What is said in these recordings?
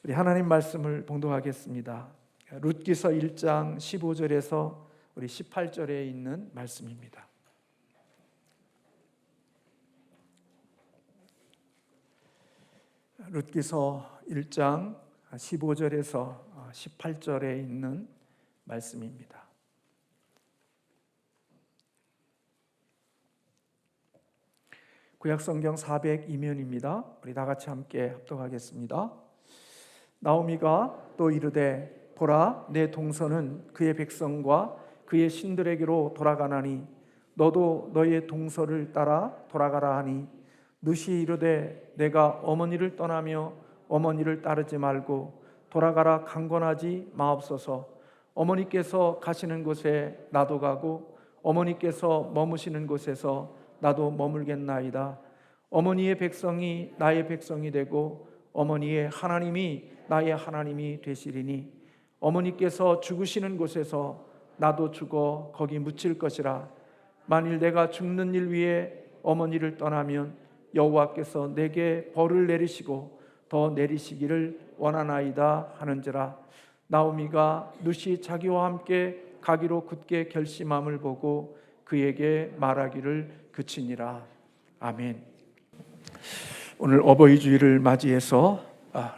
우리 하나님 말씀을 봉독하겠습니다. 룻기서 1장 15절에서 우리 18절에 있는 말씀입니다. 룻기서 1장 15절에서 18절에 있는 말씀입니다. 구약성경 402면입니다. 우리 다 같이 함께 합독하겠습니다. 나오미가 또 이르되 보라, 내 동서는 그의 백성과 그의 신들에게로 돌아가나니 너도 너의 동서를 따라 돌아가라 하니 룻이 이르되 내가 어머니를 떠나며 어머니를 따르지 말고 돌아가라 강권하지 마옵소서. 어머니께서 가시는 곳에 나도 가고 어머니께서 머무시는 곳에서 나도 머물겠나이다. 어머니의 백성이 나의 백성이 되고 어머니의 하나님이 나의 하나님이 되시리니 어머니께서 죽으시는 곳에서 나도 죽어 거기 묻힐 것이라. 만일 내가 죽는 일 위에 어머니를 떠나면 여호와께서 내게 벌을 내리시고 더 내리시기를 원하나이다 하는지라. 나오미가 룻이 자기와 함께 가기로 굳게 결심함을 보고 그에게 말하기를 그치니라. 아멘. 오늘 어버이 주일을 맞이해서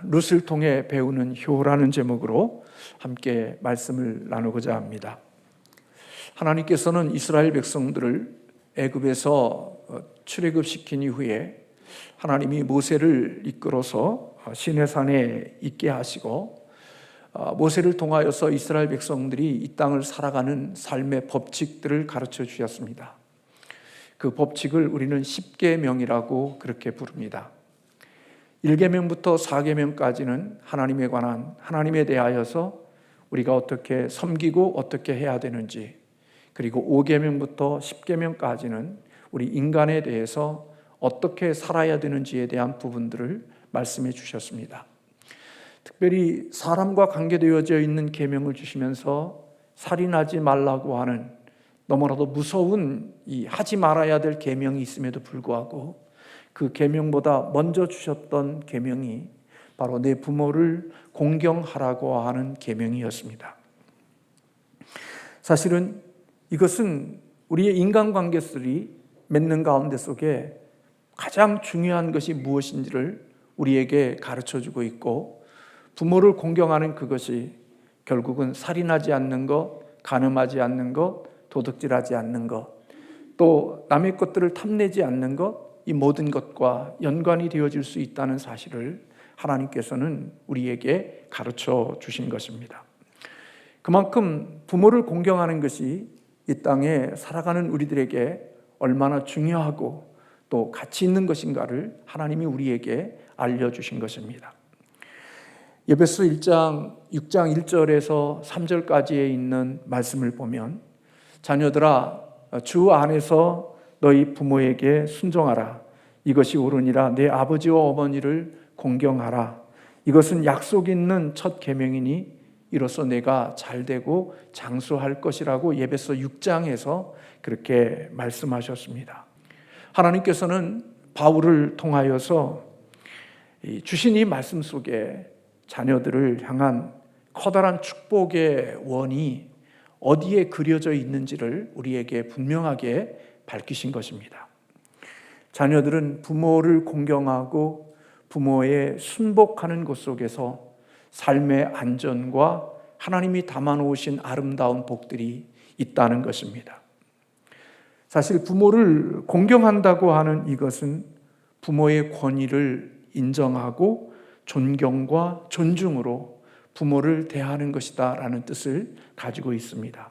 룻을 통해 배우는 효라는 제목으로 함께 말씀을 나누고자 합니다. 하나님께서는 이스라엘 백성들을 애굽에서 출애굽시킨 이후에 하나님이 모세를 이끌어서 시내산에 있게 하시고 모세를 통하여서 이스라엘 백성들이 이 땅을 살아가는 삶의 법칙들을 가르쳐 주셨습니다. 그 법칙을 우리는 십계명이라고 그렇게 부릅니다. 1계명부터 4계명까지는 하나님에 관한, 하나님에 대하여서 우리가 어떻게 섬기고 어떻게 해야 되는지, 그리고 5계명부터 10계명까지는 우리 인간에 대해서 어떻게 살아야 되는지에 대한 부분들을 말씀해 주셨습니다. 특별히 사람과 관계되어져 있는 계명을 주시면서 살인하지 말라고 하는 너무나도 무서운 이 하지 말아야 될 계명이 있음에도 불구하고 그 계명보다 먼저 주셨던 계명이 바로 내 부모를 공경하라고 하는 계명이었습니다. 사실은 이것은 우리의 인간관계들이 맺는 가운데 속에 가장 중요한 것이 무엇인지를 우리에게 가르쳐주고 있고, 부모를 공경하는 그것이 결국은 살인하지 않는 것, 간음하지 않는 것, 도둑질하지 않는 것, 또 남의 것들을 탐내지 않는 것, 이 모든 것과 연관이 되어질 수 있다는 사실을 하나님께서는 우리에게 가르쳐 주신 것입니다. 그만큼 부모를 공경하는 것이 이 땅에 살아가는 우리들에게 얼마나 중요하고 또 가치 있는 것인가를 하나님이 우리에게 알려주신 것입니다. 에베소 1장 6장 1절에서 3절까지에 있는 말씀을 보면, 자녀들아 주 안에서 너희 부모에게 순종하라. 이것이 옳으니라. 내 아버지와 어머니를 공경하라. 이것은 약속 있는 첫 계명이니 이로써 내가 잘되고 장수할 것이라고 에베소 6장에서 그렇게 말씀하셨습니다. 하나님께서는 바울을 통하여서 주신 이 말씀 속에 자녀들을 향한 커다란 축복의 원이 어디에 그려져 있는지를 우리에게 분명하게 밝히신 것입니다. 자녀들은 부모를 공경하고 부모에 순복하는 것 속에서 삶의 안전과 하나님이 담아놓으신 아름다운 복들이 있다는 것입니다. 사실 부모를 공경한다고 하는 이것은 부모의 권위를 인정하고 존경과 존중으로 부모를 대하는 것이다 라는 뜻을 가지고 있습니다.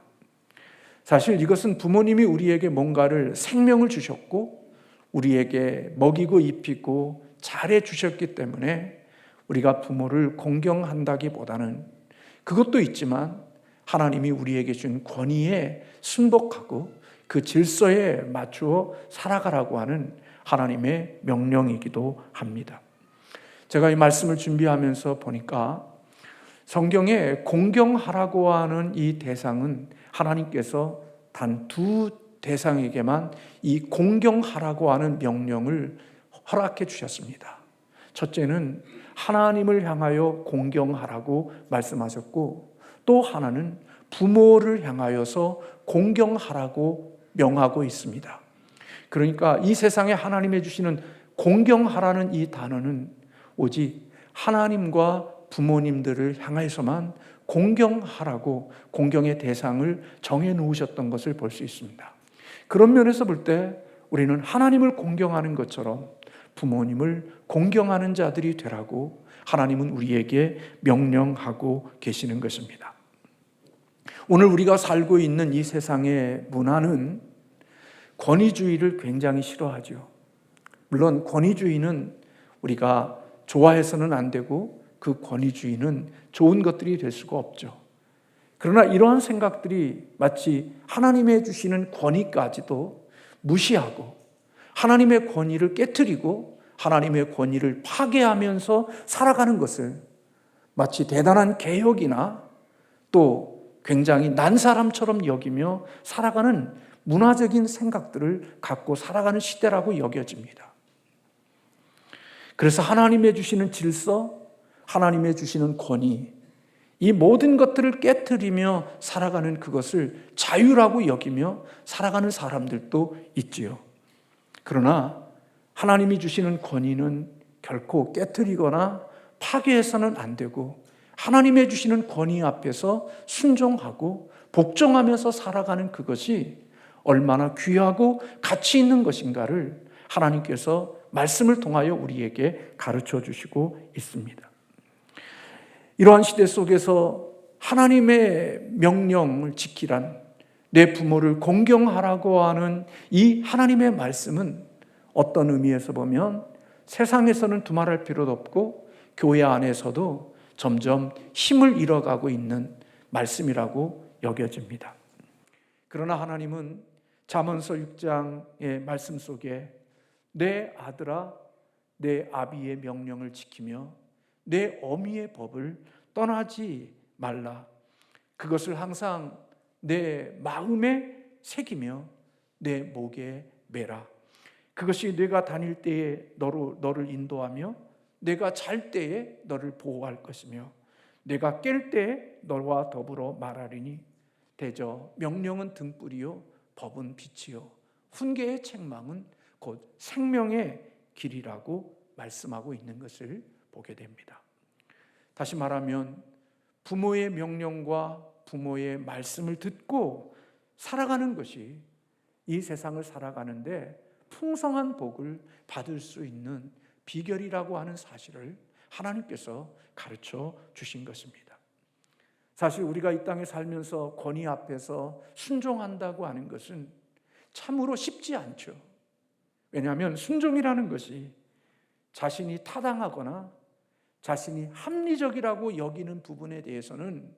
사실 이것은 부모님이 우리에게 뭔가를 생명을 주셨고 우리에게 먹이고 입히고 잘해 주셨기 때문에 우리가 부모를 공경한다기보다는, 그것도 있지만 하나님이 우리에게 준 권위에 순복하고 그 질서에 맞추어 살아가라고 하는 하나님의 명령이기도 합니다. 제가 이 말씀을 준비하면서 보니까 성경에 공경하라고 하는 이 대상은 하나님께서 단 두 대상에게만 이 공경하라고 하는 명령을 허락해 주셨습니다. 첫째는 하나님을 향하여 공경하라고 말씀하셨고, 또 하나는 부모를 향하여서 공경하라고 명하고 있습니다. 그러니까 이 세상에 하나님이 주시는 공경하라는 이 단어는 오직 하나님과 부모님들을 향해서만 공경하라고 공경의 대상을 정해 놓으셨던 것을 볼 수 있습니다. 그런 면에서 볼 때 우리는 하나님을 공경하는 것처럼 부모님을 공경하는 자들이 되라고 하나님은 우리에게 명령하고 계시는 것입니다. 오늘 우리가 살고 있는 이 세상의 문화는 권위주의를 굉장히 싫어하죠. 물론 권위주의는 우리가 좋아해서는 안 되고 그 권위주의는 좋은 것들이 될 수가 없죠. 그러나 이러한 생각들이 마치 하나님의 주시는 권위까지도 무시하고 하나님의 권위를 깨트리고 하나님의 권위를 파괴하면서 살아가는 것을 마치 대단한 개혁이나 또 굉장히 난 사람처럼 여기며 살아가는 문화적인 생각들을 갖고 살아가는 시대라고 여겨집니다. 그래서 하나님의 주시는 질서, 하나님의 주시는 권위, 이 모든 것들을 깨트리며 살아가는 그것을 자유라고 여기며 살아가는 사람들도 있지요. 그러나 하나님이 주시는 권위는 결코 깨트리거나 파괴해서는 안 되고 하나님의 주시는 권위 앞에서 순종하고 복종하면서 살아가는 그것이 얼마나 귀하고 가치 있는 것인가를 하나님께서 말씀을 통하여 우리에게 가르쳐 주시고 있습니다. 이러한 시대 속에서 하나님의 명령을 지키란, 내 부모를 공경하라고 하는 이 하나님의 말씀은 어떤 의미에서 보면 세상에서는 두말할 필요도 없고 교회 안에서도 점점 힘을 잃어가고 있는 말씀이라고 여겨집니다. 그러나 하나님은 잠언서 6장의 말씀 속에 내 아들아 내 아비의 명령을 지키며 내 어미의 법을 떠나지 말라. 그것을 항상 내 마음에 새기며 내 목에 매라. 그것이 내가 다닐 때에 너를 인도하며 내가 잘 때에 너를 보호할 것이며 내가 깰 때에 너와 더불어 말하리니 대저 명령은 등불이요 법은 빛이요 훈계의 책망은 곧 생명의 길이라고 말씀하고 있는 것을 보게 됩니다. 다시 말하면 부모의 명령과 부모의 말씀을 듣고 살아가는 것이 이 세상을 살아가는데 풍성한 복을 받을 수 있는 비결이라고 하는 사실을 하나님께서 가르쳐 주신 것입니다. 사실 우리가 이 땅에 살면서 권위 앞에서 순종한다고 하는 것은 참으로 쉽지 않죠. 왜냐하면 순종이라는 것이 자신이 타당하거나 자신이 합리적이라고 여기는 부분에 대해서는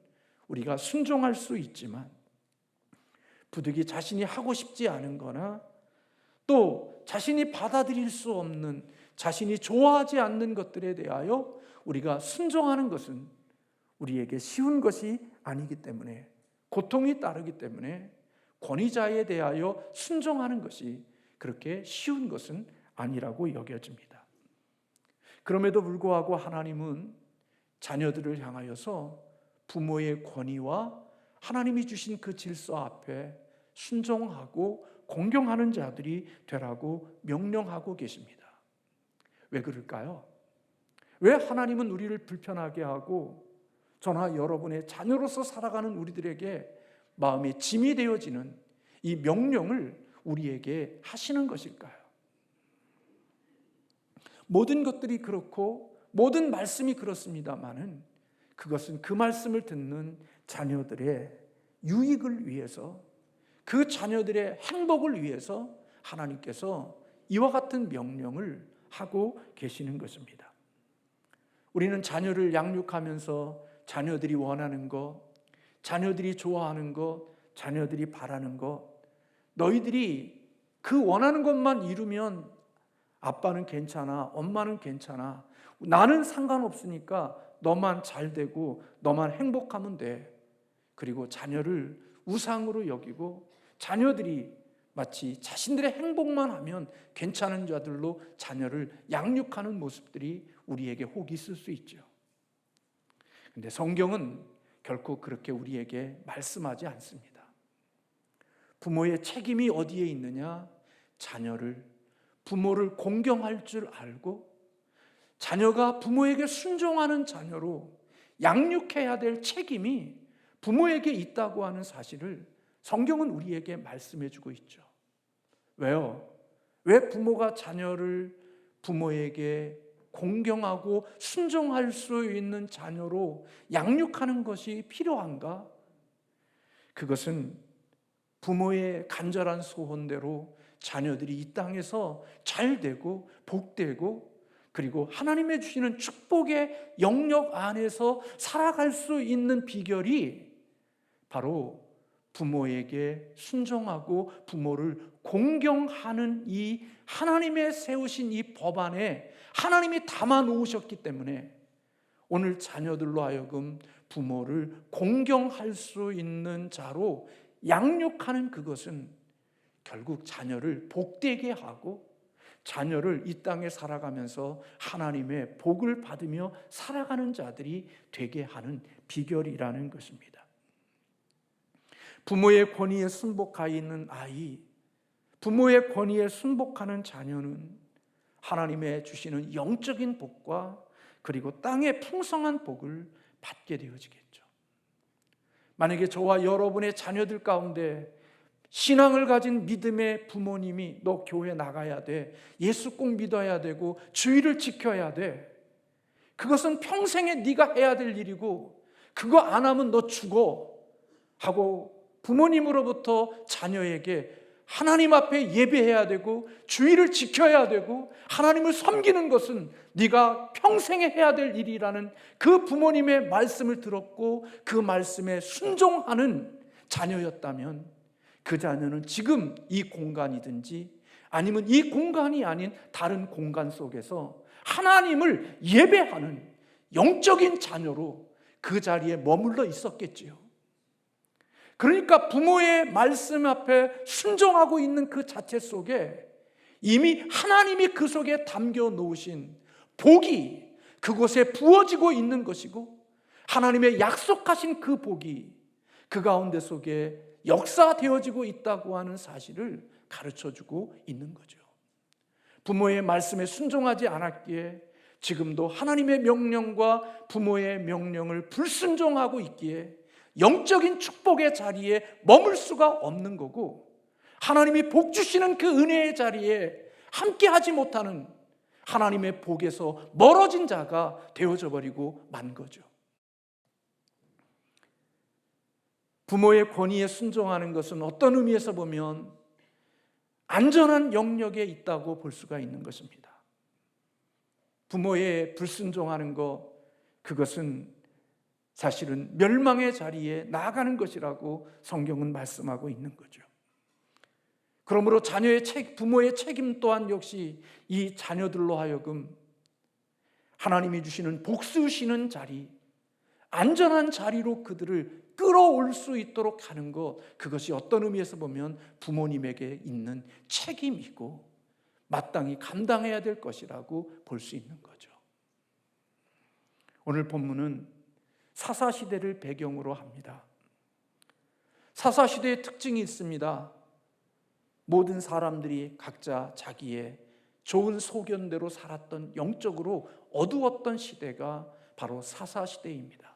우리가 순종할 수 있지만 부득이 자신이 하고 싶지 않은 거나 또 자신이 받아들일 수 없는, 자신이 좋아하지 않는 것들에 대하여 우리가 순종하는 것은 우리에게 쉬운 것이 아니기 때문에, 고통이 따르기 때문에 권위자에 대하여 순종하는 것이 그렇게 쉬운 것은 아니라고 여겨집니다. 그럼에도 불구하고 하나님은 자녀들을 향하여서 부모의 권위와 하나님이 주신 그 질서 앞에 순종하고 공경하는 자들이 되라고 명령하고 계십니다. 왜 그럴까요? 왜 하나님은 우리를 불편하게 하고 저나 여러분의 자녀로서 살아가는 우리들에게 마음의 짐이 되어지는 이 명령을 우리에게 하시는 것일까요? 모든 것들이 그렇고 모든 말씀이 그렇습니다마는 그것은 그 말씀을 듣는 자녀들의 유익을 위해서, 그 자녀들의 행복을 위해서 하나님께서 이와 같은 명령을 하고 계시는 것입니다. 우리는 자녀를 양육하면서 자녀들이 원하는 것, 자녀들이 좋아하는 것, 자녀들이 바라는 것, 너희들이 그 원하는 것만 이루면 아빠는 괜찮아, 엄마는 괜찮아, 나는 상관없으니까 너만 잘 되고 너만 행복하면 돼. 그리고 자녀를 우상으로 여기고 자녀들이 마치 자신들의 행복만 하면 괜찮은 자들로 자녀를 양육하는 모습들이 우리에게 혹이 있을 수 있죠. 근데 성경은 결코 그렇게 우리에게 말씀하지 않습니다. 부모의 책임이 어디에 있느냐? 부모를 공경할 줄 알고 자녀가 부모에게 순종하는 자녀로 양육해야 될 책임이 부모에게 있다고 하는 사실을 성경은 우리에게 말씀해 주고 있죠. 왜요? 왜 부모가 자녀를 부모에게 공경하고 순종할 수 있는 자녀로 양육하는 것이 필요한가? 그것은 부모의 간절한 소원대로 자녀들이 이 땅에서 잘 되고 복되고 그리고 하나님의 주시는 축복의 영역 안에서 살아갈 수 있는 비결이 바로 부모에게 순종하고 부모를 공경하는 이 하나님의 세우신 이 법 안에 하나님이 담아 놓으셨기 때문에 오늘 자녀들로 하여금 부모를 공경할 수 있는 자로 양육하는 그것은 결국 자녀를 복되게 하고 자녀를 이 땅에 살아가면서 하나님의 복을 받으며 살아가는 자들이 되게 하는 비결이라는 것입니다. 부모의 권위에 순복하여 있는 아이, 부모의 권위에 순복하는 자녀는 하나님의 주시는 영적인 복과 그리고 땅의 풍성한 복을 받게 되어지겠죠. 만약에 저와 여러분의 자녀들 가운데 신앙을 가진 믿음의 부모님이 너 교회 나가야 돼, 예수 꼭 믿어야 되고 주의를 지켜야 돼, 그것은 평생에 네가 해야 될 일이고 그거 안 하면 너 죽어 하고 부모님으로부터 자녀에게 하나님 앞에 예배해야 되고 주의를 지켜야 되고 하나님을 섬기는 것은 네가 평생에 해야 될 일이라는 그 부모님의 말씀을 들었고 그 말씀에 순종하는 자녀였다면 그 자녀는 지금 이 공간이든지 아니면 이 공간이 아닌 다른 공간 속에서 하나님을 예배하는 영적인 자녀로 그 자리에 머물러 있었겠지요. 그러니까 부모의 말씀 앞에 순종하고 있는 그 자체 속에 이미 하나님이 그 속에 담겨 놓으신 복이 그곳에 부어지고 있는 것이고 하나님의 약속하신 그 복이 그 가운데 속에 역사되어지고 있다고 하는 사실을 가르쳐주고 있는 거죠. 부모의 말씀에 순종하지 않았기에 지금도 하나님의 명령과 부모의 명령을 불순종하고 있기에 영적인 축복의 자리에 머물 수가 없는 거고 하나님이 복 주시는 그 은혜의 자리에 함께하지 못하는 하나님의 복에서 멀어진 자가 되어져 버리고 만 거죠. 부모의 권위에 순종하는 것은 어떤 의미에서 보면 안전한 영역에 있다고 볼 수가 있는 것입니다. 부모의 불순종하는 것, 그것은 사실은 멸망의 자리에 나아가는 것이라고 성경은 말씀하고 있는 거죠. 그러므로 부모의 책임 또한 역시 이 자녀들로 하여금 하나님이 주시는 복수시는 자리, 안전한 자리로 그들을 끌어올 수 있도록 하는 것, 그것이 어떤 의미에서 보면 부모님에게 있는 책임이고 마땅히 감당해야 될 것이라고 볼 수 있는 거죠. 오늘 본문은 사사시대를 배경으로 합니다. 사사시대의 특징이 있습니다. 모든 사람들이 각자 자기의 좋은 소견대로 살았던 영적으로 어두웠던 시대가 바로 사사시대입니다.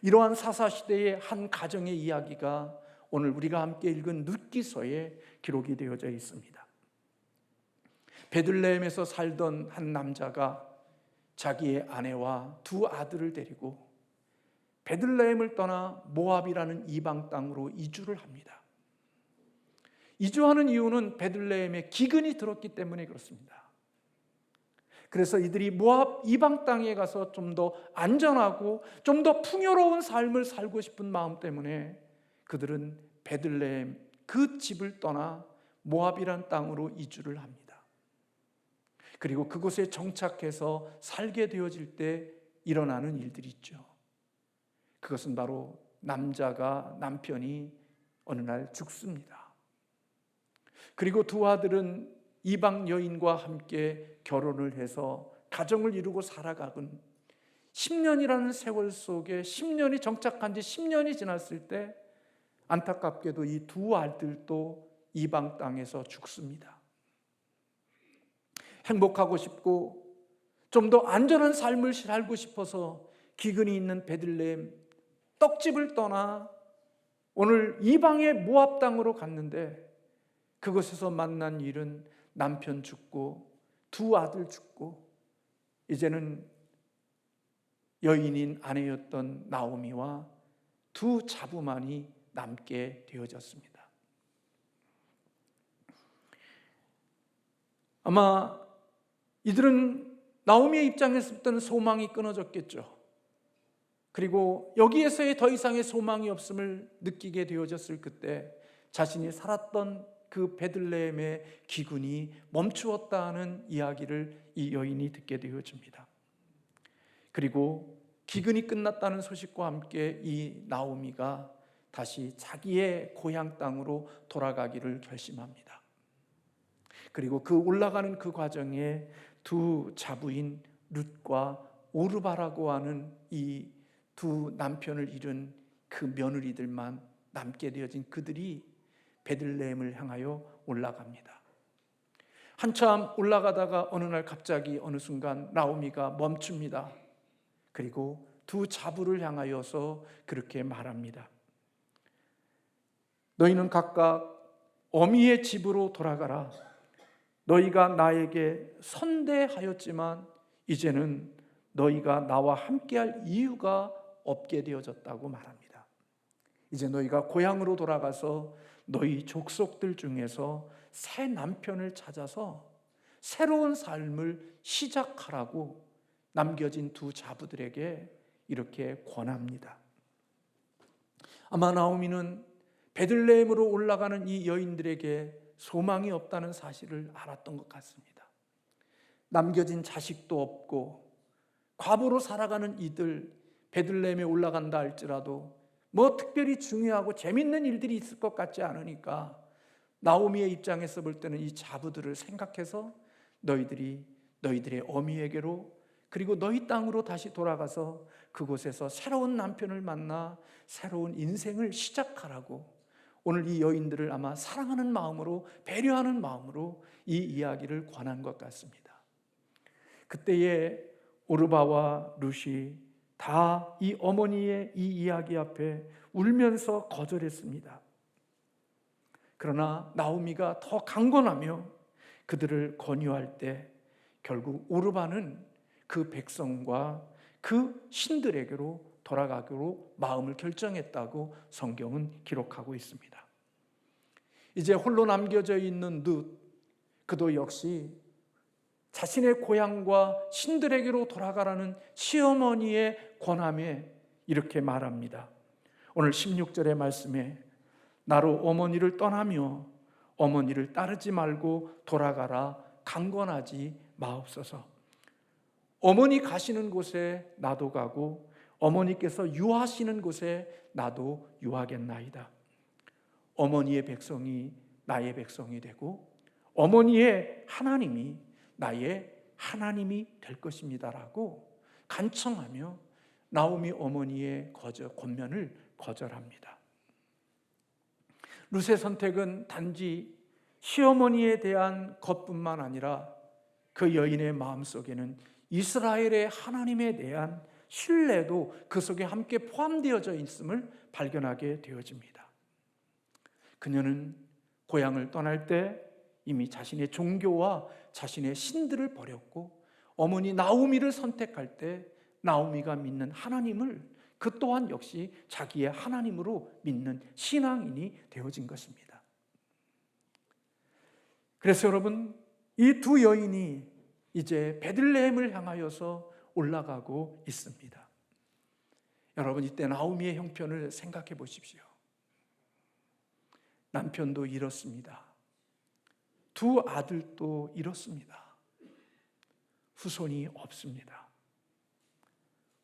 이러한 사사시대의 한 가정의 이야기가 오늘 우리가 함께 읽은 룻기서에 기록이 되어져 있습니다. 베들레헴에서 살던 한 남자가 자기의 아내와 두 아들을 데리고 베들레헴을 떠나 모압이라는 이방 땅으로 이주를 합니다. 이주하는 이유는 베들레헴에 기근이 들었기 때문에 그렇습니다. 그래서 이들이 모압 이방 땅에 가서 좀 더 안전하고 좀 더 풍요로운 삶을 살고 싶은 마음 때문에 그들은 베들레헴 그 집을 떠나 모압이란 땅으로 이주를 합니다. 그리고 그곳에 정착해서 살게 되어질 때 일어나는 일들이 있죠. 그것은 바로 남편이 어느 날 죽습니다. 그리고 두 아들은 이방 여인과 함께 결혼을 해서 가정을 이루고 살아가건 10년이라는 세월 속에 10년이 정착한 지 10년이 지났을 때 안타깝게도 이 두 아들도 이방 땅에서 죽습니다. 행복하고 싶고 좀 더 안전한 삶을 살고 싶어서 기근이 있는 베들레헴 떡집을 떠나 오늘 이방의 모압 땅으로 갔는데 그곳에서 만난 일은 남편 죽고 두 아들 죽고 이제는 여인인 아내였던 나오미와 두 자부만이 남게 되어졌습니다. 아마 이들은 나오미의 입장에서부터는 소망이 끊어졌겠죠. 그리고 여기에서의 더 이상의 소망이 없음을 느끼게 되어졌을 그때 자신이 살았던 그 베들레헴의 기근이 멈추었다는 이야기를 이 여인이 듣게 되어집니다. 그리고 기근이 끝났다는 소식과 함께 이 나오미가 다시 자기의 고향 땅으로 돌아가기를 결심합니다. 그리고 그 올라가는 그 과정에 두 자부인 룻과 오르바라고 하는 이 두 남편을 잃은 그 며느리들만 남게 되어진 그들이 베들레헴을 향하여 올라갑니다. 한참 올라가다가 어느 날 갑자기 어느 순간 나오미가 멈춥니다. 그리고 두 자부를 향하여서 그렇게 말합니다. 너희는 각각 어미의 집으로 돌아가라. 너희가 나에게 선대하였지만 이제는 너희가 나와 함께할 이유가 없게 되어졌다고 말합니다. 이제 너희가 고향으로 돌아가서 너희 족속들 중에서 새 남편을 찾아서 새로운 삶을 시작하라고 남겨진 두 자부들에게 이렇게 권합니다. 아마 나오미는 베들레헴으로 올라가는 이 여인들에게 소망이 없다는 사실을 알았던 것 같습니다. 남겨진 자식도 없고 과부로 살아가는 이들 베들레헴에 올라간다 할지라도 뭐 특별히 중요하고 재밌는 일들이 있을 것 같지 않으니까 나오미의 입장에서 볼 때는 이 자부들을 생각해서 너희들의 어미에게로 그리고 너희 땅으로 다시 돌아가서 그곳에서 새로운 남편을 만나 새로운 인생을 시작하라고 오늘 이 여인들을 아마 사랑하는 마음으로 배려하는 마음으로 이 이야기를 권한 것 같습니다. 그때에 오르바와 룻이 다 이 어머니의 이 이야기 앞에 울면서 거절했습니다. 그러나 나오미가 더 강권하며 그들을 권유할 때 결국 오르바는 그 백성과 그 신들에게로 돌아가기로 마음을 결정했다고 성경은 기록하고 있습니다. 이제 홀로 남겨져 있는 룻, 그도 역시 자신의 고향과 신들에게로 돌아가라는 시어머니의 권함에 이렇게 말합니다. 오늘 16절의 말씀에 나로 어머니를 떠나며 어머니를 따르지 말고 돌아가라 강권하지 마옵소서. 어머니 가시는 곳에 나도 가고 어머니께서 유하시는 곳에 나도 유하겠나이다. 어머니의 백성이 나의 백성이 되고 어머니의 하나님이 나의 하나님이 될 것입니다라고 간청하며 나오미 어머니의 권면을 거절합니다. 룻의 선택은 단지 시어머니에 대한 것뿐만 아니라 그 여인의 마음속에는 이스라엘의 하나님에 대한 신뢰도 그 속에 함께 포함되어져 있음을 발견하게 되어집니다. 그녀는 고향을 떠날 때 이미 자신의 종교와 자신의 신들을 버렸고 어머니 나오미를 선택할 때 나오미가 믿는 하나님을 그 또한 역시 자기의 하나님으로 믿는 신앙인이 되어진 것입니다. 그래서 여러분, 이 두 여인이 이제 베들레헴을 향하여서 올라가고 있습니다. 여러분, 이때 나오미의 형편을 생각해 보십시오. 남편도 잃었습니다. 두 아들도 잃었습니다. 후손이 없습니다.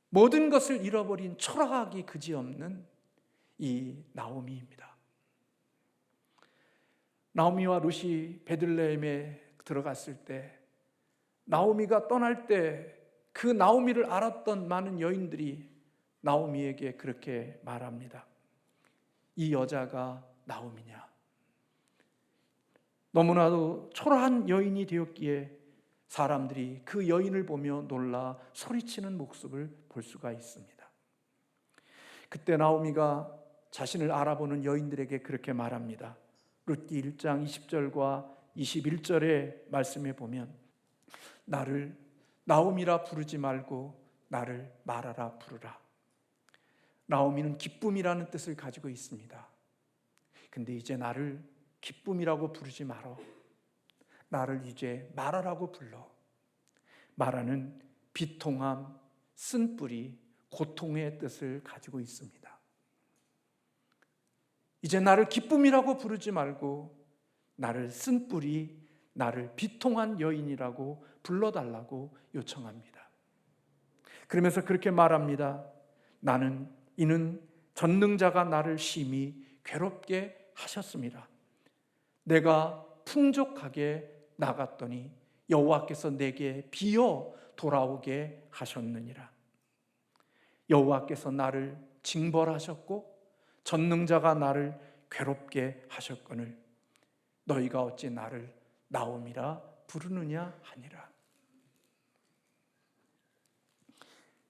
모든 것을 잃어버린 초라하기 그지없는 이 나오미입니다. 나오미와 룻이 베들레헴에 들어갔을 때 나오미가 떠날 때 그 나오미를 알았던 많은 여인들이 나오미에게 그렇게 말합니다. 이 여자가 나오미냐? 너무나도 초라한 여인이 되었기에 사람들이 그 여인을 보며 놀라 소리치는 모습을 볼 수가 있습니다. 그때 나오미가 자신을 알아보는 여인들에게 그렇게 말합니다. 룻기 1장 20절과 21절의 말씀에 보면 나를 나오미라 부르지 말고 나를 마라라 부르라. 나오미는 기쁨이라는 뜻을 가지고 있습니다. 근데 이제 나를 기쁨이라고 부르지 말어. 나를 이제 마라라고 불러. 마라는 비통함, 쓴뿌리, 고통의 뜻을 가지고 있습니다. 이제 나를 기쁨이라고 부르지 말고 나를 쓴뿌리, 나를 비통한 여인이라고 불러달라고 요청합니다. 그러면서 그렇게 말합니다. 이는 전능자가 나를 심히 괴롭게 하셨습니다. 내가 풍족하게 나갔더니 여호와께서 내게 비어 돌아오게 하셨느니라. 여호와께서 나를 징벌하셨고 전능자가 나를 괴롭게 하셨거늘 너희가 어찌 나를 나오미라 부르느냐 하니라.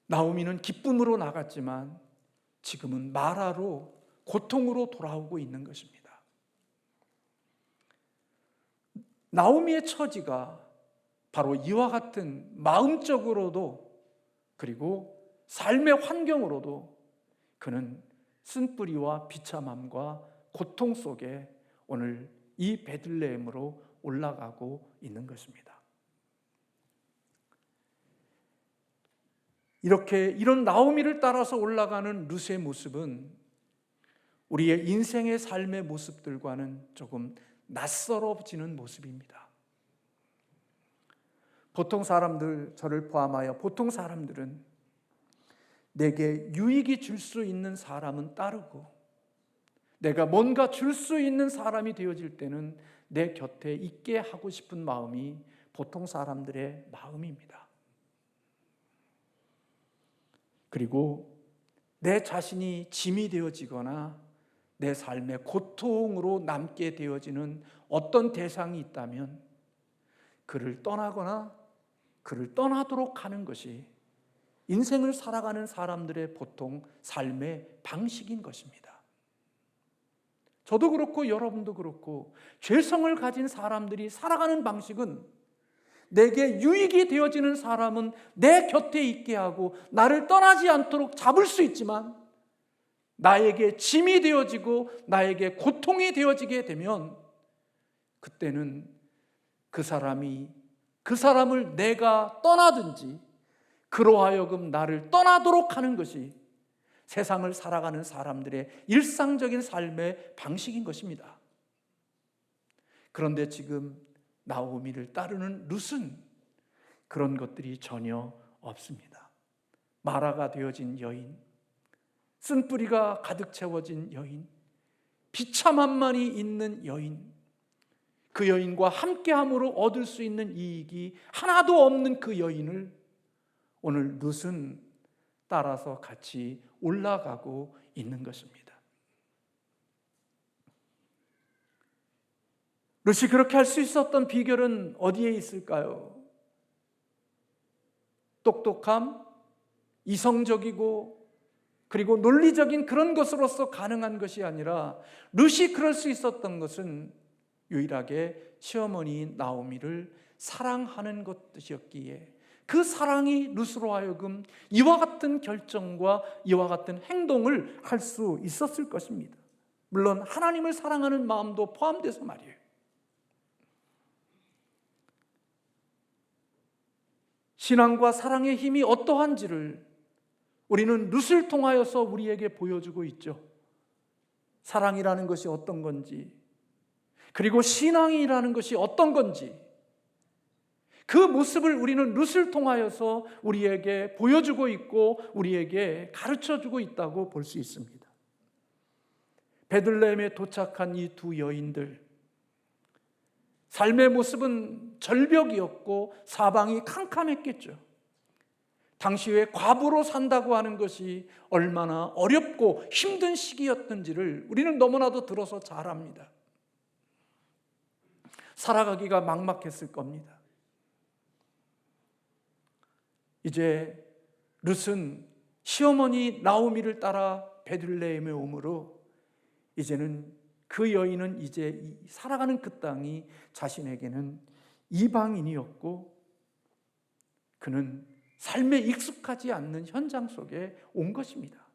나오미는 기쁨으로 나갔지만 지금은 마라로 고통으로 돌아오고 있는 것입니다. 나오미의 처지가 바로 이와 같은 마음적으로도 그리고 삶의 환경으로도 그는 쓴뿌리와 비참함과 고통 속에 오늘 이 베들레헴으로 올라가고 있는 것입니다. 이런 나오미를 따라서 올라가는 룻의 모습은 우리의 인생의 삶의 모습들과는 조금 낯설어지는 모습입니다. 보통 사람들, 저를 포함하여 보통 사람들은 내게 유익이 줄 수 있는 사람은 따르고 내가 뭔가 줄 수 있는 사람이 되어질 때는 내 곁에 있게 하고 싶은 마음이 보통 사람들의 마음입니다. 그리고 내 자신이 짐이 되어지거나 내 삶의 고통으로 남게 되어지는 어떤 대상이 있다면 그를 떠나거나 그를 떠나도록 하는 것이 인생을 살아가는 사람들의 보통 삶의 방식인 것입니다. 저도 그렇고 여러분도 그렇고 죄성을 가진 사람들이 살아가는 방식은 내게 유익이 되어지는 사람은 내 곁에 있게 하고 나를 떠나지 않도록 잡을 수 있지만 나에게 짐이 되어지고 나에게 고통이 되어지게 되면 그때는 그 사람을 내가 떠나든지 그로 하여금 나를 떠나도록 하는 것이 세상을 살아가는 사람들의 일상적인 삶의 방식인 것입니다. 그런데 지금 나오미를 따르는 룻은 그런 것들이 전혀 없습니다. 마라가 되어진 여인, 쓴뿌리가 가득 채워진 여인, 비참함만이 있는 여인, 그 여인과 함께함으로 얻을 수 있는 이익이 하나도 없는 그 여인을 오늘 룻은 따라서 같이 올라가고 있는 것입니다. 룻이 그렇게 할 수 있었던 비결은 어디에 있을까요? 똑똑함, 이성적이고 그리고 논리적인 그런 것으로서 가능한 것이 아니라 룻이 그럴 수 있었던 것은 유일하게 시어머니 나오미를 사랑하는 것이었기에 그 사랑이 룻으로 하여금 이와 같은 결정과 이와 같은 행동을 할 수 있었을 것입니다. 물론 하나님을 사랑하는 마음도 포함돼서 말이에요. 신앙과 사랑의 힘이 어떠한지를 우리는 룻을 통하여서 우리에게 보여주고 있죠. 사랑이라는 것이 어떤 건지, 그리고 신앙이라는 것이 어떤 건지, 그 모습을 우리는 룻을 통하여서 우리에게 보여주고 있고 우리에게 가르쳐주고 있다고 볼 수 있습니다. 베들레헴에 도착한 이 두 여인들, 삶의 모습은 절벽이었고 사방이 캄캄했겠죠. 당시에 과부로 산다고 하는 것이 얼마나 어렵고 힘든 시기였던지를 우리는 너무나도 들어서 잘 압니다. 살아가기가 막막했을 겁니다. 이제 룻은 시어머니 나오미를 따라 베들레헴에 오므로 이제는 그 여인은 이제 살아가는 그 땅이 자신에게는 이방인이었고 그는 삶에 익숙하지 않는 현장 속에 온 것입니다.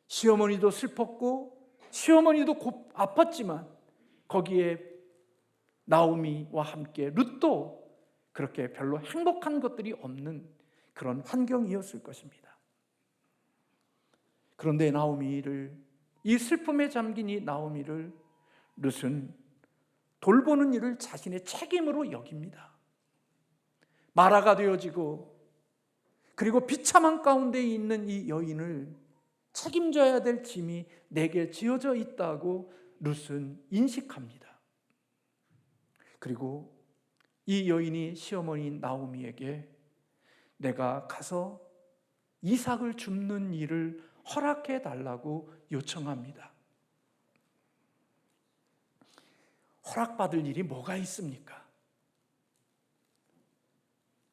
시어머니도 슬펐고 시어머니도 아팠지만 거기에 나오미와 함께 룻도 그렇게 별로 행복한 것들이 없는 그런 환경이었을 것입니다. 그런데 이 슬픔에 잠긴 이 나오미를 룻은 돌보는 일을 자신의 책임으로 여깁니다. 마라가 되어지고 그리고 비참한 가운데 있는 이 여인을 책임져야 될 짐이 내게 지어져 있다고 룻은 인식합니다. 그리고 이 여인이 시어머니인 나오미에게 내가 가서 이삭을 줍는 일을 허락해 달라고 요청합니다. 허락받을 일이 뭐가 있습니까?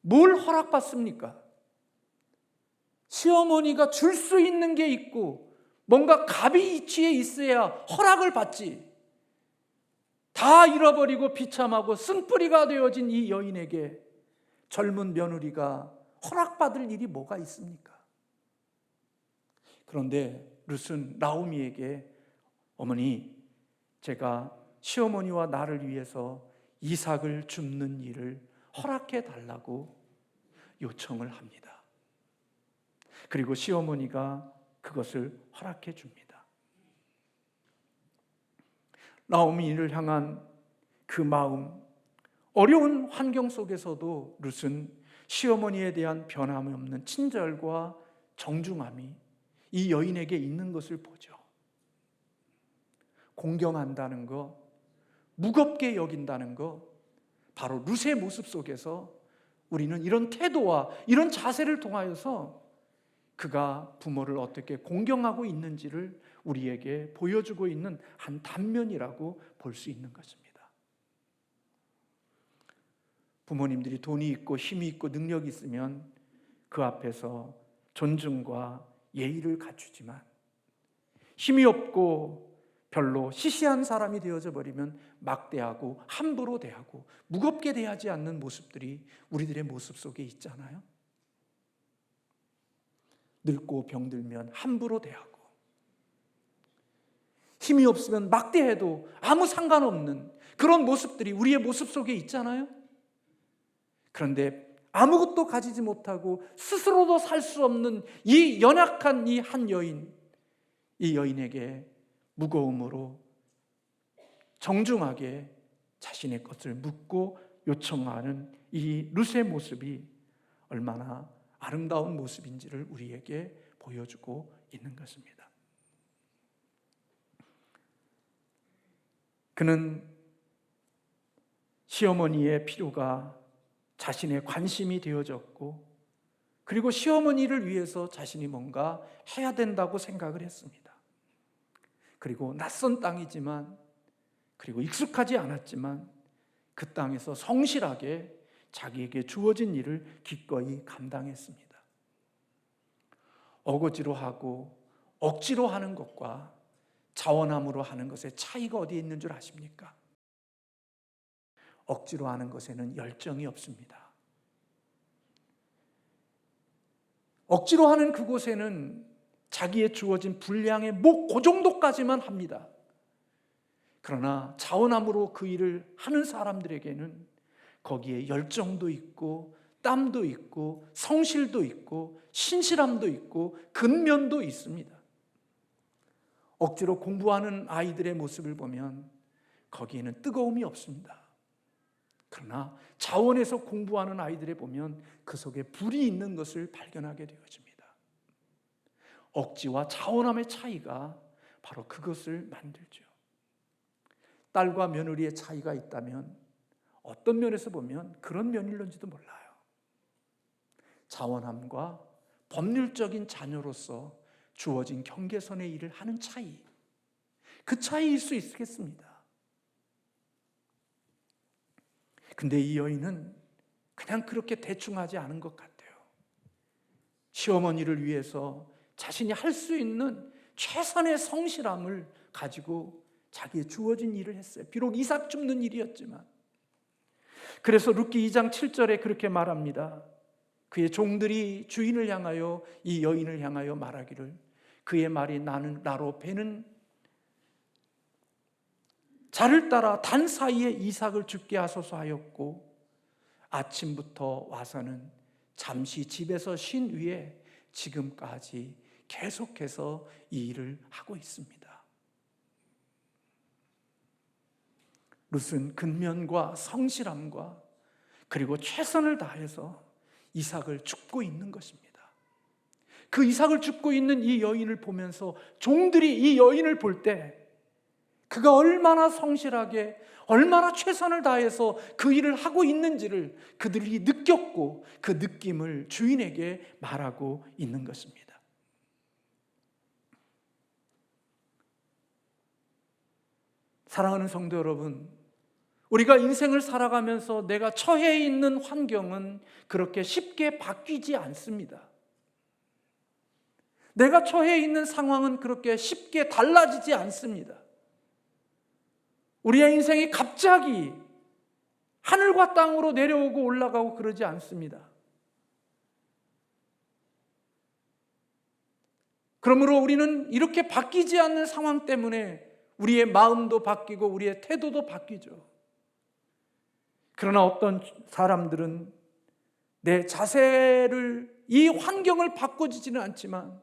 뭘 허락받습니까? 시어머니가 줄 수 있는 게 있고 뭔가 갑이 이치에 있어야 허락을 받지. 다 잃어버리고 비참하고 쓴뿌리가 되어진 이 여인에게 젊은 며느리가 허락받을 일이 뭐가 있습니까? 그런데 룻은 나오미에게 어머니, 제가 시어머니와 나를 위해서 이삭을 줍는 일을 허락해 달라고 요청을 합니다. 그리고 시어머니가 그것을 허락해 줍니다. 나오미를 향한 그 마음, 어려운 환경 속에서도 룻은 시어머니에 대한 변함이 없는 친절과 정중함이 이 여인에게 있는 것을 보죠. 공경한다는 것, 무겁게 여긴다는 것, 바로 룻의 모습 속에서 우리는 이런 태도와 이런 자세를 통하여서 그가 부모를 어떻게 공경하고 있는지를 우리에게 보여주고 있는 한 단면이라고 볼 수 있는 것입니다. 부모님들이 돈이 있고 힘이 있고 능력이 있으면 그 앞에서 존중과 예의를 갖추지만 힘이 없고 별로 시시한 사람이 되어져 버리면 막대하고 함부로 대하고 무겁게 대하지 않는 모습들이 우리들의 모습 속에 있잖아요. 늙고 병들면 함부로 대하고 힘이 없으면 막대해도 아무 상관없는 그런 모습들이 우리의 모습 속에 있잖아요. 그런데 아무것도 가지지 못하고 스스로도 살 수 없는 이 연약한 이 한 여인, 이 여인에게 무거움으로 정중하게 자신의 것을 묻고 요청하는 이 룻의 모습이 얼마나 아름다운 모습인지를 우리에게 보여주고 있는 것입니다. 그는 시어머니의 필요가 자신의 관심이 되어졌고 그리고 시어머니를 위해서 자신이 뭔가 해야 된다고 생각을 했습니다. 그리고 낯선 땅이지만 그리고 익숙하지 않았지만 그 땅에서 성실하게 자기에게 주어진 일을 기꺼이 감당했습니다. 어거지로 하고 억지로 하는 것과 자원함으로 하는 것의 차이가 어디에 있는 줄 아십니까? 억지로 하는 것에는 열정이 없습니다. 억지로 하는 그곳에는 자기의 주어진 분량의 그 정도까지만 합니다. 그러나 자원함으로 그 일을 하는 사람들에게는 거기에 열정도 있고 땀도 있고 성실도 있고 신실함도 있고 근면도 있습니다. 억지로 공부하는 아이들의 모습을 보면 거기에는 뜨거움이 없습니다. 그러나 자원에서 공부하는 아이들을 보면 그 속에 불이 있는 것을 발견하게 되어집니다. 억지와 자원함의 차이가 바로 그것을 만들죠. 딸과 며느리의 차이가 있다면 어떤 면에서 보면 그런 면일런지도 몰라요. 자원함과 법률적인 자녀로서 주어진 경계선의 일을 하는 차이, 그 차이일 수 있겠습니다. 근데 이 여인은 그냥 그렇게 대충 하지 않은 것 같아요. 시어머니를 위해서 자신이 할 수 있는 최선의 성실함을 가지고 자기의 주어진 일을 했어요. 비록 이삭 줍는 일이었지만. 그래서 룻기 2장 7절에 그렇게 말합니다. 그의 종들이 주인을 향하여, 이 여인을 향하여 말하기를, 그의 말이 나로 배는 자를 따라 단 사이에 이삭을 죽게 하소서 하였고, 아침부터 와서는 잠시 집에서 쉰 후에 지금까지 계속해서 이 일을 하고 있습니다. 룻은 근면과 성실함과 그리고 최선을 다해서 이삭을 줍고 있는 것입니다. 그 이삭을 줍고 있는 이 여인을 보면서 종들이 이 여인을 볼 때 그가 얼마나 성실하게, 얼마나 최선을 다해서 그 일을 하고 있는지를 그들이 느꼈고, 그 느낌을 주인에게 말하고 있는 것입니다. 사랑하는 성도 여러분, 우리가 인생을 살아가면서 내가 처해 있는 환경은 그렇게 쉽게 바뀌지 않습니다. 내가 처해 있는 상황은 그렇게 쉽게 달라지지 않습니다. 우리의 인생이 갑자기 하늘과 땅으로 내려오고 올라가고 그러지 않습니다. 그러므로 우리는 이렇게 바뀌지 않는 상황 때문에 우리의 마음도 바뀌고 우리의 태도도 바뀌죠. 그러나 어떤 사람들은 내 자세를, 이 환경을 바꿔주지는 않지만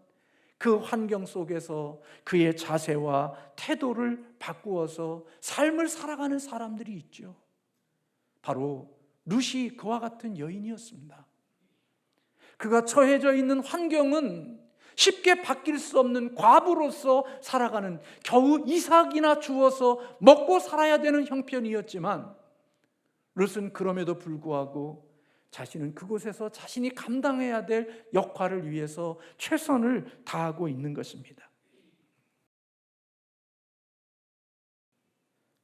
그 환경 속에서 그의 자세와 태도를 바꾸어서 삶을 살아가는 사람들이 있죠. 바로 룻이 그와 같은 여인이었습니다. 그가 처해져 있는 환경은 쉽게 바뀔 수 없는 과부로서 살아가는, 겨우 이삭이나 주어서 먹고 살아야 되는 형편이었지만 룻은 그럼에도 불구하고 자신은 그곳에서 자신이 감당해야 될 역할을 위해서 최선을 다하고 있는 것입니다.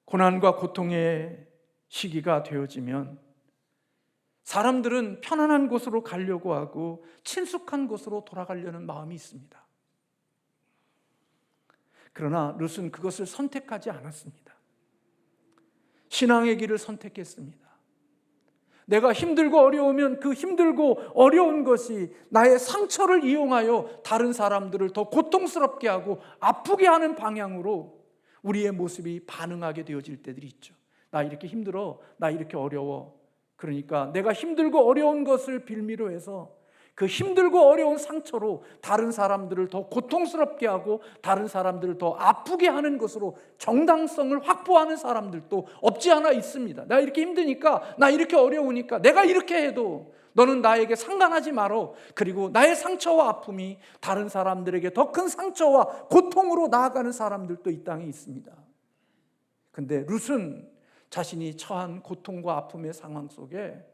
고난과 고통의 시기가 되어지면 사람들은 편안한 곳으로 가려고 하고 친숙한 곳으로 돌아가려는 마음이 있습니다. 그러나 룻은 그것을 선택하지 않았습니다. 신앙의 길을 선택했습니다. 내가 힘들고 어려우면 그 힘들고 어려운 것이 나의 상처를 이용하여 다른 사람들을 더 고통스럽게 하고 아프게 하는 방향으로 우리의 모습이 반응하게 되어질 때들이 있죠. 나 이렇게 힘들어, 나 이렇게 어려워. 그러니까 내가 힘들고 어려운 것을 빌미로 해서 그 힘들고 어려운 상처로 다른 사람들을 더 고통스럽게 하고 다른 사람들을 더 아프게 하는 것으로 정당성을 확보하는 사람들도 없지 않아 있습니다. 나 이렇게 힘드니까, 나 이렇게 어려우니까 내가 이렇게 해도 너는 나에게 상관하지 마라. 그리고 나의 상처와 아픔이 다른 사람들에게 더 큰 상처와 고통으로 나아가는 사람들도 이 땅에 있습니다. 근데 룻은 자신이 처한 고통과 아픔의 상황 속에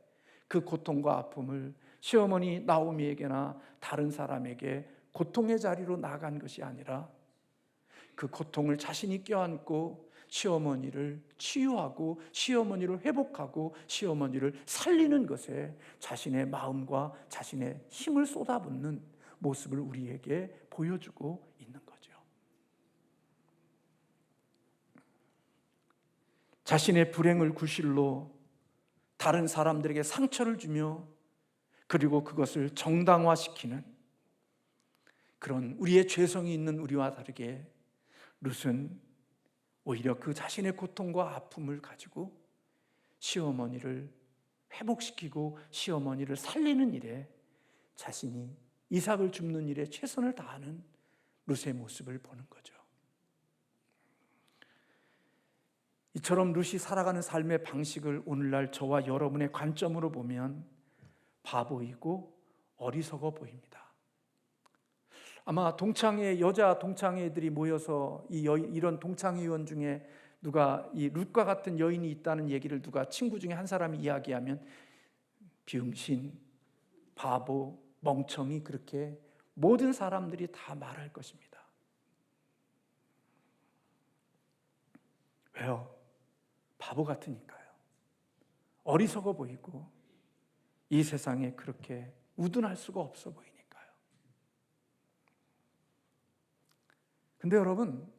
그 고통과 아픔을 시어머니 나오미에게나 다른 사람에게 고통의 자리로 나간 것이 아니라 그 고통을 자신이 껴안고 시어머니를 치유하고 시어머니를 회복하고 시어머니를 살리는 것에 자신의 마음과 자신의 힘을 쏟아붓는 모습을 우리에게 보여주고 있는 거죠. 자신의 불행을 구실로 다른 사람들에게 상처를 주며 그리고 그것을 정당화시키는 그런 우리의 죄성이 있는 우리와 다르게 룻은 오히려 그 자신의 고통과 아픔을 가지고 시어머니를 회복시키고 시어머니를 살리는 일에 자신이 이삭을 줍는 일에 최선을 다하는 룻의 모습을 보는 거죠. 이처럼 룻이 살아가는 삶의 방식을 오늘날 저와 여러분의 관점으로 보면 바보이고 어리석어 보입니다. 아마 동창회, 여자 동창회들이 모여서 이런 동창회원 중에 누가 이 룻과 같은 여인이 있다는 얘기를 누가 친구 중에 한 사람이 이야기하면 비응신, 바보, 멍청이, 그렇게 모든 사람들이 다 말할 것입니다. 왜요? 바보 같으니까요. 어리석어 보이고 이 세상에 그렇게 우둔할 수가 없어 보이니까요. 근데 여러분,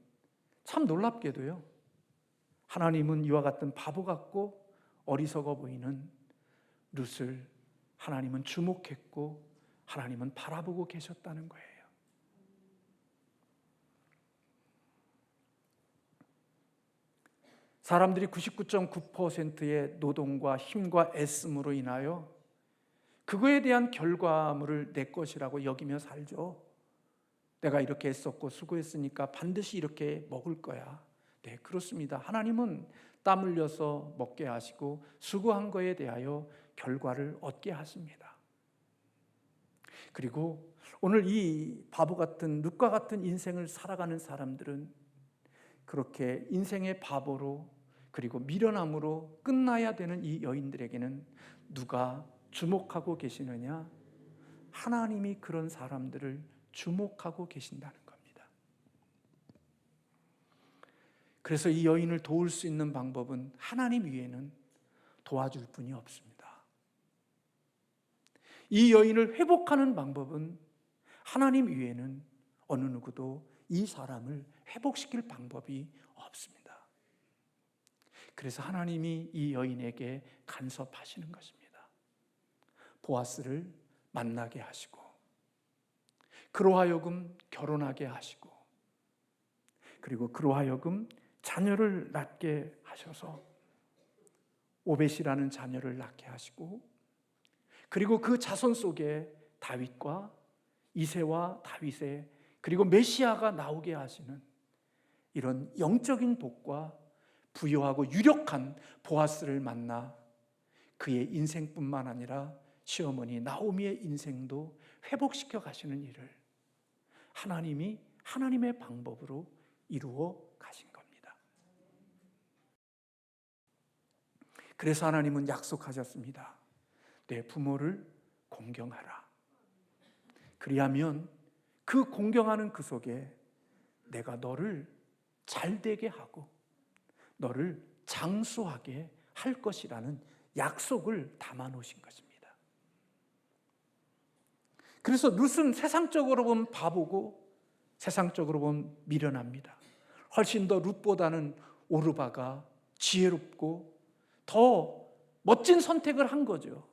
참 놀랍게도요, 하나님은 이와 같은 바보 같고 어리석어 보이는 룻을 하나님은 주목했고 하나님은 바라보고 계셨다는 거예요. 사람들이 99.9%의 노동과 힘과 애씀으로 인하여 그거에 대한 결과물을 내 것이라고 여기며 살죠. 내가 이렇게 애썼고 수고했으니까 반드시 이렇게 먹을 거야. 네, 그렇습니다. 하나님은 땀 흘려서 먹게 하시고 수고한 거에 대하여 결과를 얻게 하십니다. 그리고 오늘 이 바보 같은 룻과 같은 인생을 살아가는 사람들은 그렇게 인생의 바보로 그리고 미련함으로 끝나야 되는 이 여인들에게는 누가 주목하고 계시느냐? 하나님이 그런 사람들을 주목하고 계신다는 겁니다. 그래서 이 여인을 도울 수 있는 방법은 하나님 위에는 도와줄 분이 없습니다. 이 여인을 회복하는 방법은 하나님 위에는 어느 누구도 이 사람을 회복시킬 방법이 없습니다. 그래서 하나님이 이 여인에게 간섭하시는 것입니다. 보아스를 만나게 하시고 그로 하여금 결혼하게 하시고 그리고 그로 하여금 자녀를 낳게 하셔서 오벳이라는 자녀를 낳게 하시고 그리고 그 자손 속에 다윗과 이새와 다윗의 그리고 메시아가 나오게 하시는 이런 영적인 복과 부유하고 유력한 보아스를 만나 그의 인생뿐만 아니라 시어머니 나오미의 인생도 회복시켜 가시는 일을 하나님이 하나님의 방법으로 이루어 가신 겁니다. 그래서 하나님은 약속하셨습니다. 내 부모를 공경하라. 그리하면 그 공경하는 그 속에 내가 너를 잘되게 하고 너를 장수하게 할 것이라는 약속을 담아 놓으신 것입니다. 그래서 룻은 세상적으로 보면 바보고 세상적으로 보면 미련합니다. 훨씬 더 룻보다는 오르바가 지혜롭고 더 멋진 선택을 한 거죠.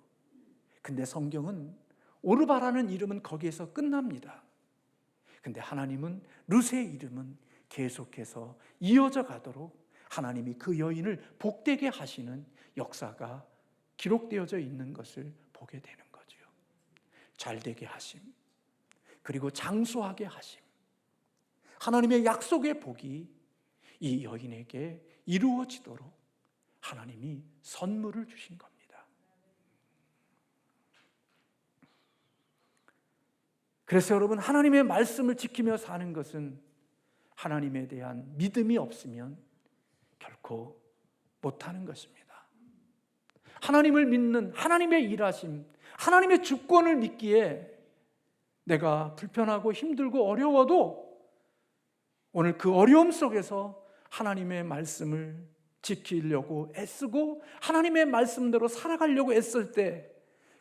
근데 성경은 오르바라는 이름은 거기에서 끝납니다. 근데 하나님은 룻의 이름은 계속해서 이어져 가도록 하나님이 그 여인을 복되게 하시는 역사가 기록되어져 있는 것을 보게 되는 거죠. 잘되게 하심, 그리고 장수하게 하심, 하나님의 약속의 복이 이 여인에게 이루어지도록 하나님이 선물을 주신 겁니다. 그래서 여러분, 하나님의 말씀을 지키며 사는 것은 하나님에 대한 믿음이 없으면 결코 못하는 것입니다. 하나님을 믿는 하나님의 일하심, 하나님의 주권을 믿기에 내가 불편하고 힘들고 어려워도 오늘 그 어려움 속에서 하나님의 말씀을 지키려고 애쓰고 하나님의 말씀대로 살아가려고 애쓸 때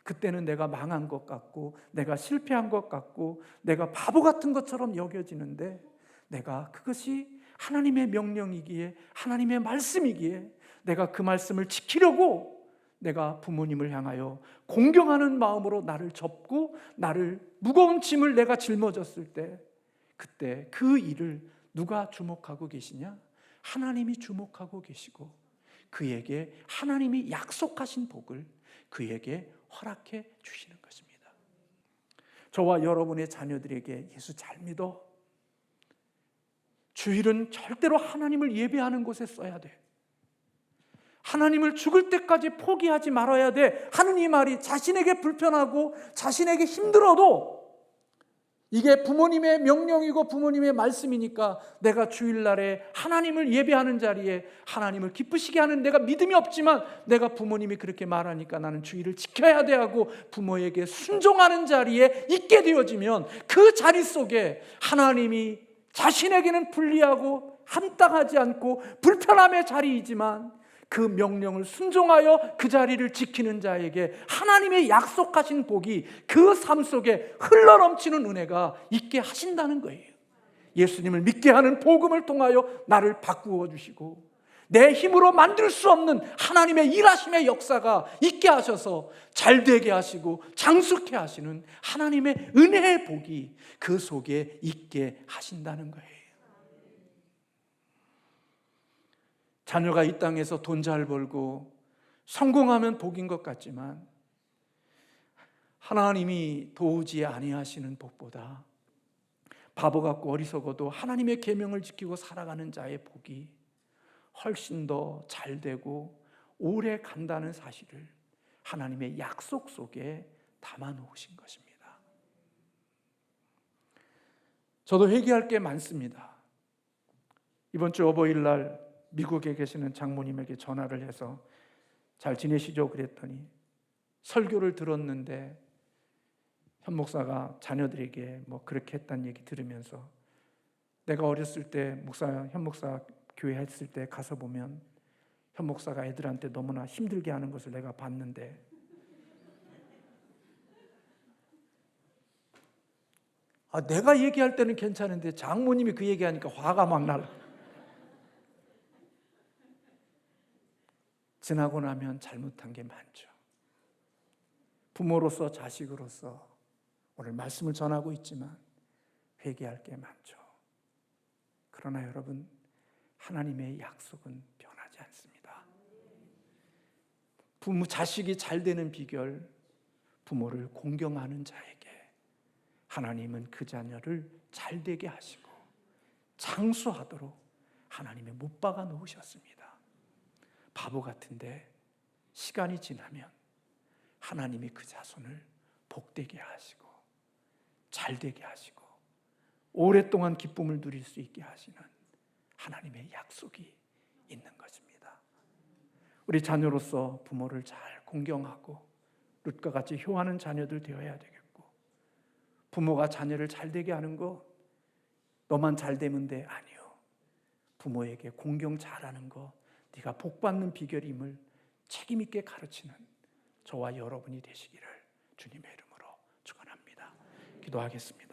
그때는 내가 망한 것 같고 내가 실패한 것 같고 내가 바보 같은 것처럼 여겨지는데 내가 그것이 하나님의 명령이기에 하나님의 말씀이기에 내가 그 말씀을 지키려고 내가 부모님을 향하여 공경하는 마음으로 나를 접고 나를 무거운 짐을 내가 짊어졌을 때 그때 그 일을 누가 주목하고 계시냐? 하나님이 주목하고 계시고 그에게 하나님이 약속하신 복을 그에게 허락해 주시는 것입니다. 저와 여러분의 자녀들에게 예수 잘 믿어. 주일은 절대로 하나님을 예배하는 곳에 써야 돼. 하나님을 죽을 때까지 포기하지 말아야 돼 하는 이 말이 자신에게 불편하고 자신에게 힘들어도 이게 부모님의 명령이고 부모님의 말씀이니까 내가 주일날에 하나님을 예배하는 자리에 하나님을 기쁘시게 하는, 내가 믿음이 없지만 내가 부모님이 그렇게 말하니까 나는 주일을 지켜야 돼 하고 부모에게 순종하는 자리에 있게 되어지면 그 자리 속에 하나님이 자신에게는 불리하고 합당하지 않고 불편함의 자리이지만 그 명령을 순종하여 그 자리를 지키는 자에게 하나님의 약속하신 복이 그 삶 속에 흘러넘치는 은혜가 있게 하신다는 거예요. 예수님을 믿게 하는 복음을 통하여 나를 바꾸어 주시고 내 힘으로 만들 수 없는 하나님의 일하심의 역사가 있게 하셔서 잘되게 하시고 장수케 하시는 하나님의 은혜의 복이 그 속에 있게 하신다는 거예요. 자녀가 이 땅에서 돈 잘 벌고 성공하면 복인 것 같지만 하나님이 도우지 아니하시는 복보다 바보 같고 어리석어도 하나님의 계명을 지키고 살아가는 자의 복이 훨씬 더 잘되고 오래 간다는 사실을 하나님의 약속 속에 담아 놓으신 것입니다. 저도 회개할 게 많습니다. 이번 주 어버이날 미국에 계시는 장모님에게 전화를 해서 잘 지내시죠? 그랬더니 설교를 들었는데 현 목사가 자녀들에게 뭐 그렇게 했다는 얘기 들으면서 내가 어렸을 때 현 목사 교회 했을 때 가서 보면 현 목사가 애들한테 너무나 힘들게 하는 것을 내가 봤는데 내가 얘기할 때는 괜찮은데 장모님이 그 얘기하니까 화가 막 날라. 지나고 나면 잘못한 게 많죠. 부모로서 자식으로서 오늘 말씀을 전하고 있지만 회개할 게 많죠. 그러나 여러분, 하나님의 약속은 변하지 않습니다. 자식이 잘 되는 비결, 부모를 공경하는 자에게 하나님은 그 자녀를 잘 되게 하시고 장수하도록 하나님의 못 박아 놓으셨습니다. 바보 같은데 시간이 지나면 하나님이 그 자손을 복되게 하시고 잘되게 하시고 오랫동안 기쁨을 누릴 수 있게 하시는 하나님의 약속이 있는 것입니다. 우리 자녀로서 부모를 잘 공경하고 룻과 같이 효하는 자녀들 되어야 되겠고, 부모가 자녀를 잘되게 하는 거 너만 잘되면 돼? 아니요. 부모에게 공경 잘하는 거 네가 복받는 비결임을 책임 있게 가르치는 저와 여러분이 되시기를 주님의 이름으로 축원합니다. 기도하겠습니다.